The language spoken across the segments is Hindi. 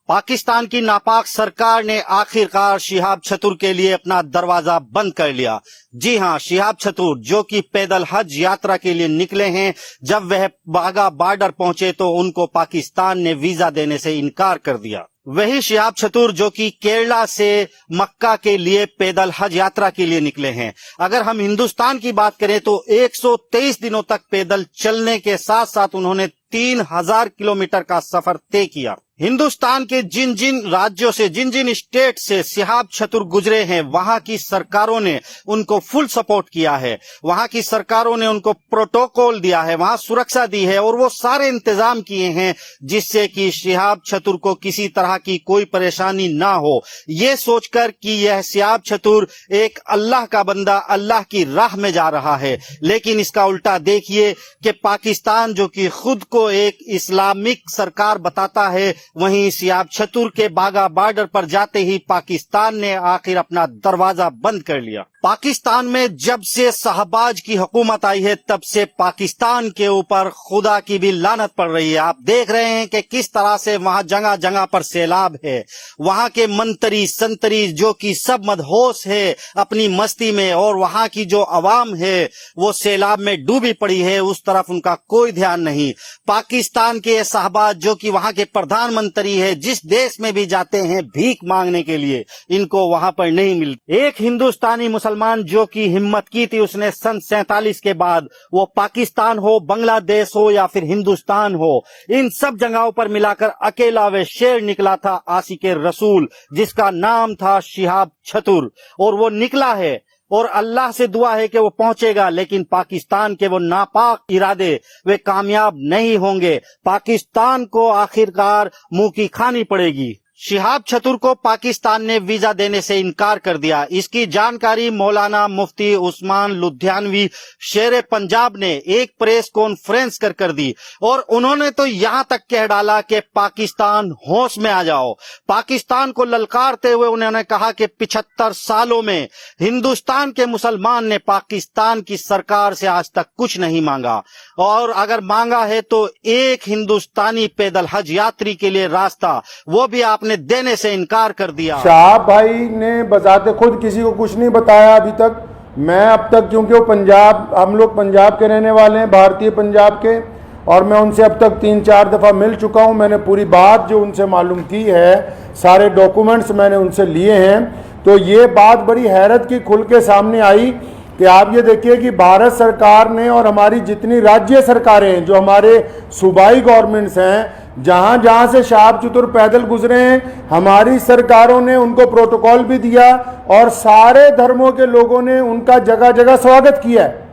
पाकिस्तान की नापाक सरकार ने आखिरकार शिहाब चतुर के लिए अपना दरवाजा बंद कर लिया। जी हां, शिहाब चतुर जो कि पैदल हज यात्रा के लिए निकले हैं, जब वह वाघा बॉर्डर पहुंचे तो उनको पाकिस्तान ने वीजा देने से इनकार कर दिया। वही शिहाब चतुर जो कि केरला से मक्का के लिए पैदल हज यात्रा के लिए निकले हैं। अगर हम हिंदुस्तान की बात करें तो 123 दिनों तक पैदल चलने के साथ साथ उन्होंने 3000 किलोमीटर का सफर तय किया। हिंदुस्तान के जिन जिन राज्यों से, जिन जिन स्टेट से शिहाब चतुर गुजरे हैं, वहां की सरकारों ने उनको फुल सपोर्ट किया है, वहां की सरकारों ने उनको प्रोटोकॉल दिया है, वहां सुरक्षा दी है और वो सारे इंतजाम किए हैं जिससे कि शिहाब चतुर को किसी तरह की कोई परेशानी ना हो। ये सोचकर कि यह शिहाब चतुर एक अल्लाह का बंदा अल्लाह की राह में जा रहा है, लेकिन इसका उल्टा देखिए कि पाकिस्तान जो कि खुद को एक इस्लामिक सरकार बताता है, वहीं शिहाब चतुर के वाघा बॉर्डर पर जाते ही पाकिस्तान ने आखिर अपना दरवाजा बंद कर लिया। पाकिस्तान में जब से शहबाज की हुकूमत आई है तब से पाकिस्तान के ऊपर खुदा की भी लानत पड़ रही है। आप देख रहे हैं कि किस तरह से वहां जगह जगह पर सैलाब है। वहां के मंत्री संतरी जो कि सब मदहोश है अपनी मस्ती में, और वहां की जो अवाम है वो सैलाब में डूबी पड़ी है, उस तरफ उनका कोई ध्यान नहीं। पाकिस्तान के शहबाज जो कि वहां के प्रधानमंत्री है, जिस देश में भी जाते हैं भीख मांगने के लिए, इनको वहां पर नहीं मिलती। एक हिंदुस्तानी मुसलमान जो कि हिम्मत की थी उसने सन 47 के बाद, वो पाकिस्तान हो, बांग्लादेश हो या फिर हिंदुस्तान हो, इन सब जगहों पर मिलाकर अकेला वे शेर निकला था, आशिके रसूल, जिसका नाम था शिहाब चतुर। और वो निकला है और अल्लाह से दुआ है कि वो पहुंचेगा, लेकिन पाकिस्तान के वो नापाक इरादे वे कामयाब नहीं होंगे। पाकिस्तान को आखिरकार मुंह की खानी पड़ेगी। शिहाब चतुर को पाकिस्तान ने वीजा देने से इनकार कर दिया। इसकी जानकारी मौलाना मुफ्ती उस्मान लुधियानवी शेर पंजाब ने एक प्रेस कॉन्फ्रेंस कर दी और उन्होंने तो यहां तक कह डाला कि पाकिस्तान होश में आ जाओ। पाकिस्तान को ललकारते हुए उन्होंने कहा कि 75 सालों में हिंदुस्तान के मुसलमान ने पाकिस्तान की सरकार से आज तक कुछ नहीं मांगा, और अगर मांगा है तो एक हिंदुस्तानी पैदल हज यात्री के लिए रास्ता, वो भी आप ने देने से इनकार कर दिया। शाह भाई ने बजाते खुद किसी को कुछ नहीं बताया अभी तक। मैं अब तक, क्योंकि वो पंजाब, हम लोग पंजाब के रहने वाले हैं, भारतीय पंजाब के, और मैं उनसे अब तक 3-4 दफ़ा मिल चुका हूं। मैंने पूरी बात जो उनसे मालूम की है, सारे डॉक्यूमेंट्स मैंने उनसे लिए हैं। तो ये बात बड़ी हैरत की खुल के सामने आई कि आप ये देखिए कि भारत सरकार ने और हमारी जितनी राज्य सरकारें हैं, जो हमारे सूबाई गवर्नमेंट्स हैं, जहां जहां से शिहाब चतुर पैदल गुजरे हैं, हमारी सरकारों ने उनको प्रोटोकॉल भी दिया और सारे धर्मों के लोगों ने उनका जगह जगह स्वागत किया है।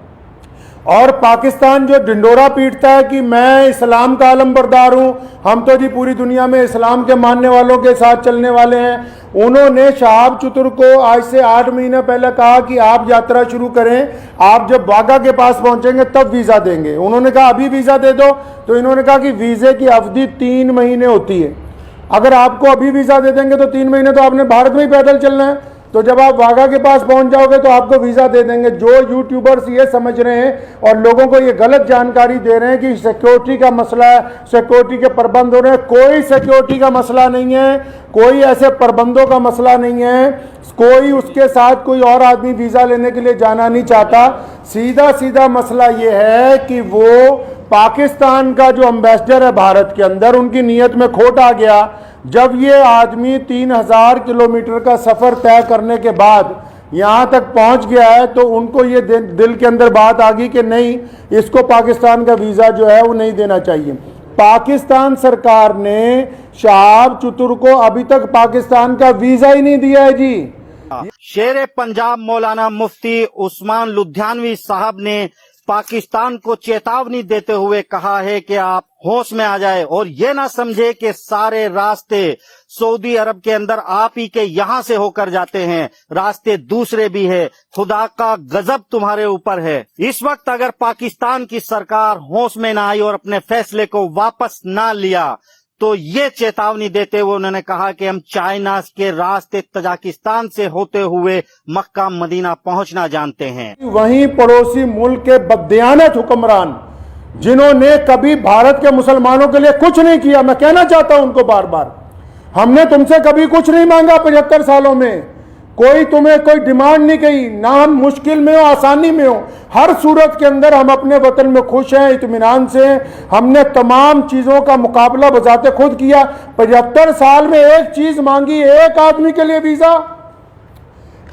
और पाकिस्तान जो ढिंडोरा पीटता है कि मैं इस्लाम का आलमबरदार हूं, हम तो जी पूरी दुनिया में इस्लाम के मानने वालों के साथ चलने वाले हैं, उन्होंने शिहाब चतुर को आज से 8 महीने पहले कहा कि आप यात्रा शुरू करें, आप जब वाघा के पास पहुंचेंगे तब वीज़ा देंगे। उन्होंने कहा अभी वीज़ा दे दो, तो इन्होंने कहा कि वीज़े की अवधि 3 महीने होती है। अगर आपको अभी वीज़ा दे देंगे तो 3 महीने तो आपने भारत में ही पैदल चलना है, तो जब आप वाघा के पास पहुंच जाओगे तो आपको वीज़ा दे देंगे। जो यूट्यूबर्स ये समझ रहे हैं और लोगों को ये गलत जानकारी दे रहे हैं कि सिक्योरिटी का मसला है, सिक्योरिटी के प्रबंध हो रहे हैं, कोई सिक्योरिटी का मसला नहीं है, कोई ऐसे प्रबंधों का मसला नहीं है, कोई उसके साथ कोई और आदमी वीज़ा लेने के लिए जाना नहीं चाहता। सीधा सीधा मसला ये है कि वो पाकिस्तान का जो एम्बेसडर है भारत के अंदर, उनकी नीयत में खोट आ गया। जब ये आदमी 3000 किलोमीटर का सफ़र तय करने के बाद यहाँ तक पहुँच गया है, तो उनको ये दिल के अंदर बात आ गई कि नहीं, इसको पाकिस्तान का वीज़ा जो है वो नहीं देना चाहिए। पाकिस्तान सरकार ने शिहाब चतुर को अभी तक पाकिस्तान का वीज़ा ही नहीं दिया है जी। शेर पंजाब मौलाना मुफ्ती उस्मान लुधियानवी साहब ने पाकिस्तान को चेतावनी देते हुए कहा है कि आप होश में आ जाए और ये ना समझे कि सारे रास्ते सऊदी अरब के अंदर आप ही के यहाँ से होकर जाते हैं, रास्ते दूसरे भी है। खुदा का गजब तुम्हारे ऊपर है। इस वक्त अगर पाकिस्तान की सरकार होश में ना आई और अपने फैसले को वापस ना लिया, तो ये चेतावनी देते हुए उन्होंने कहा कि हम चाइना के रास्ते तजाकिस्तान से होते हुए मक्का मदीना पहुंचना जानते हैं। वहीं पड़ोसी मुल्क के बददियानत हुक्मरान जिन्होंने कभी भारत के मुसलमानों के लिए कुछ नहीं किया, मैं कहना चाहता हूं उनको बार बार, हमने तुमसे कभी कुछ नहीं मांगा 75 सालों में, कोई तुम्हें कोई डिमांड नहीं की, ना हम मुश्किल में हो आसानी में हो, हर सूरत के अंदर हम अपने वतन में खुश हैं, इत्मीनान से हैं। हमने तमाम चीज़ों का मुकाबला बजाते खुद किया। 75 साल में एक चीज़ मांगी, एक आदमी के लिए वीज़ा,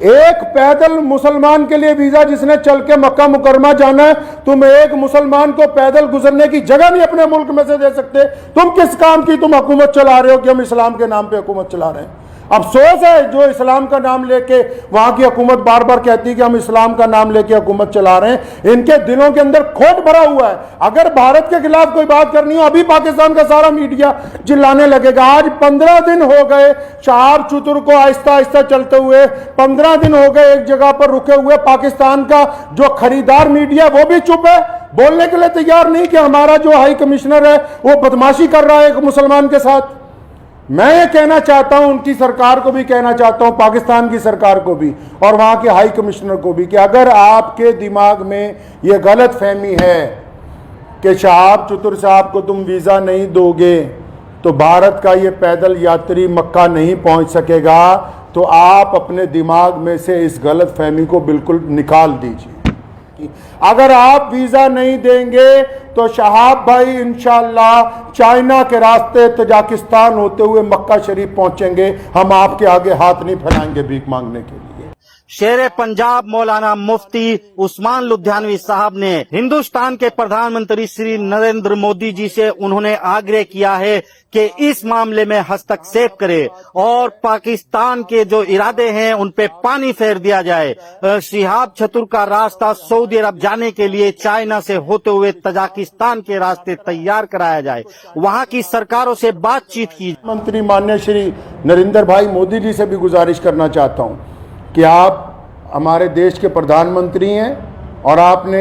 एक पैदल मुसलमान के लिए वीज़ा जिसने चल के मक्का मुकरमा जाना है, तुम एक मुसलमान को पैदल गुजरने की जगह नहीं अपने मुल्क में से दे सकते। तुम किस काम की तुम हुकूमत चला रहे हो कि हम इस्लाम के नाम पे हुकूमत चला रहे हैं। अफसोस है जो इस्लाम का नाम लेके वहां की हुकूमत बार बार कहती है कि हम इस्लाम का नाम लेके हुकूमत चला रहे हैं, इनके दिलों के अंदर खोट भरा हुआ है। अगर भारत के खिलाफ कोई बात करनी हो, अभी पाकिस्तान का सारा मीडिया चिल्लाने लगेगा। आज 15 दिन हो गए शहाब चतुर को आहिस्ता आहिस्ता चलते हुए, 15 दिन हो गए एक जगह पर रुके हुए। पाकिस्तान का जो खरीदार मीडिया वो भी चुप है, बोलने के लिए तैयार नहीं कि हमारा जो हाई कमिश्नर है वो बदमाशी कर रहा है एक मुसलमान के साथ। मैं ये कहना चाहता हूं, उनकी सरकार को भी कहना चाहता हूं, पाकिस्तान की सरकार को भी और वहां के हाई कमिश्नर को भी, कि अगर आपके दिमाग में ये गलत फहमी है कि शहाब चतुर साहब को तुम वीज़ा नहीं दोगे तो भारत का ये पैदल यात्री मक्का नहीं पहुंच सकेगा, तो आप अपने दिमाग में से इस गलत फहमी को बिल्कुल निकाल दीजिए। अगर आप वीज़ा नहीं देंगे तो शहाब भाई इंशाअल्लाह चाइना के रास्ते तजाकिस्तान होते हुए मक्का शरीफ पहुंचेंगे। हम आपके आगे हाथ नहीं फैलाएंगे भीख मांगने के लिए। शेर पंजाब मौलाना मुफ्ती उस्मान लुधियानवी साहब ने हिंदुस्तान के प्रधानमंत्री श्री नरेंद्र मोदी जी से उन्होंने आग्रह किया है कि इस मामले में हस्तक्षेप करे और पाकिस्तान के जो इरादे हैं उन पे पानी फेर दिया जाए। शिहाब चतुर का रास्ता सऊदी अरब जाने के लिए चाइना से होते हुए तजाकिस्तान के रास्ते तैयार कराया जाए। वहां की सरकारों से बातचीत की। मंत्री माननीय श्री नरेंद्र भाई मोदी जी से भी गुजारिश करना चाहता हूं कि आप हमारे देश के प्रधानमंत्री हैं और आपने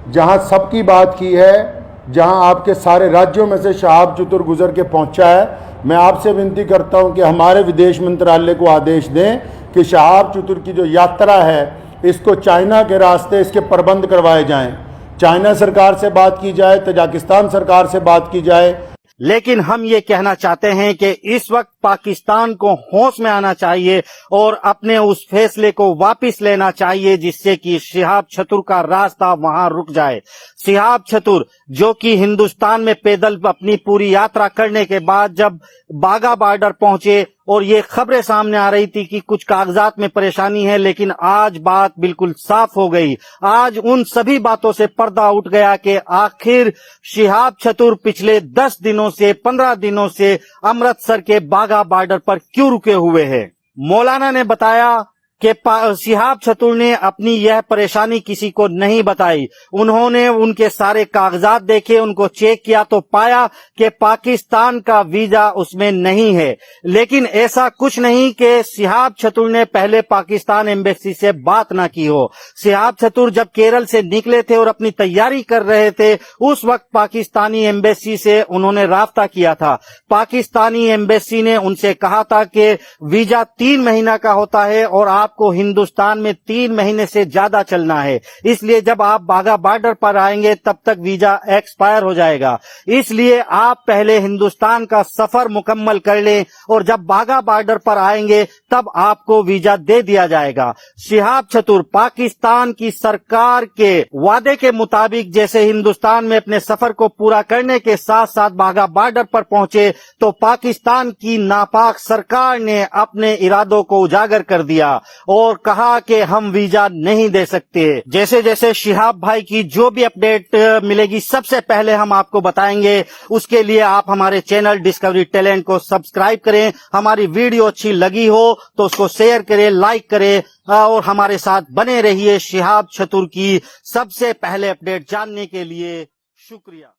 जहां सबकी बात की है, जहां आपके सारे राज्यों में से शहाब चतुर गुजर के पहुंचा है, मैं आपसे विनती करता हूं कि हमारे विदेश मंत्रालय को आदेश दें कि शहाब चतुर की जो यात्रा है इसको चाइना के रास्ते इसके प्रबंध करवाए जाएं। चाइना सरकार से बात की जाए, तजाकिस्तान सरकार से बात की जाए। लेकिन हम ये कहना चाहते हैं कि इस वक्त पाकिस्तान को होश में आना चाहिए और अपने उस फैसले को वापस लेना चाहिए जिससे कि शिहाब चतुर का रास्ता वहां रुक जाए। शिहाब चतुर जो कि हिंदुस्तान में पैदल अपनी पूरी यात्रा करने के बाद जब बाघा बॉर्डर पहुंचे और ये खबरें सामने आ रही थी कि कुछ कागजात में परेशानी है, लेकिन आज बात बिल्कुल साफ हो गई। आज उन सभी बातों से पर्दा उठ गया कि आखिर शिहाब चतुर पिछले 10 दिनों से 15 दिनों से अमृतसर के बाघा बॉर्डर पर क्यों रुके हुए हैं। मौलाना ने बताया कि शिहाब चतुर ने अपनी यह परेशानी किसी को नहीं बताई। उन्होंने उनके सारे कागजात देखे, उनको चेक किया तो पाया कि पाकिस्तान का वीजा उसमें नहीं है। लेकिन ऐसा कुछ नहीं कि शिहाब चतुर ने पहले पाकिस्तान एम्बेसी से बात ना की हो। शिहाब चतुर जब केरल से निकले थे और अपनी तैयारी कर रहे थे, उस वक्त पाकिस्तानी एम्बेसी से उन्होंने राब्ता किया था। पाकिस्तानी एम्बेसी ने उनसे कहा था कि वीजा 3 महीना का होता है और आपको हिंदुस्तान में 3 महीने से ज्यादा चलना है, इसलिए जब आप बाघा बॉर्डर पर आएंगे तब तक वीजा एक्सपायर हो जाएगा। इसलिए आप पहले हिंदुस्तान का सफर मुकम्मल कर लें और जब बाघा बॉर्डर पर आएंगे तब आपको वीजा दे दिया जाएगा। शिहाब चतुर पाकिस्तान की सरकार के वादे के मुताबिक जैसे हिंदुस्तान में अपने सफर को पूरा करने के साथ साथ बाघा बॉर्डर पर पहुंचे तो पाकिस्तान की नापाक सरकार ने अपने इरादों को उजागर कर दिया और कहा कि हम वीजा नहीं दे सकते। जैसे जैसे शिहाब भाई की जो भी अपडेट मिलेगी सबसे पहले हम आपको बताएंगे। उसके लिए आप हमारे चैनल डिस्कवरी टैलेंट को सब्सक्राइब करें। हमारी वीडियो अच्छी लगी हो तो उसको शेयर करें, लाइक करें और हमारे साथ बने रहिए। शिहाब चतुर की सबसे पहले अपडेट जानने के लिए शुक्रिया।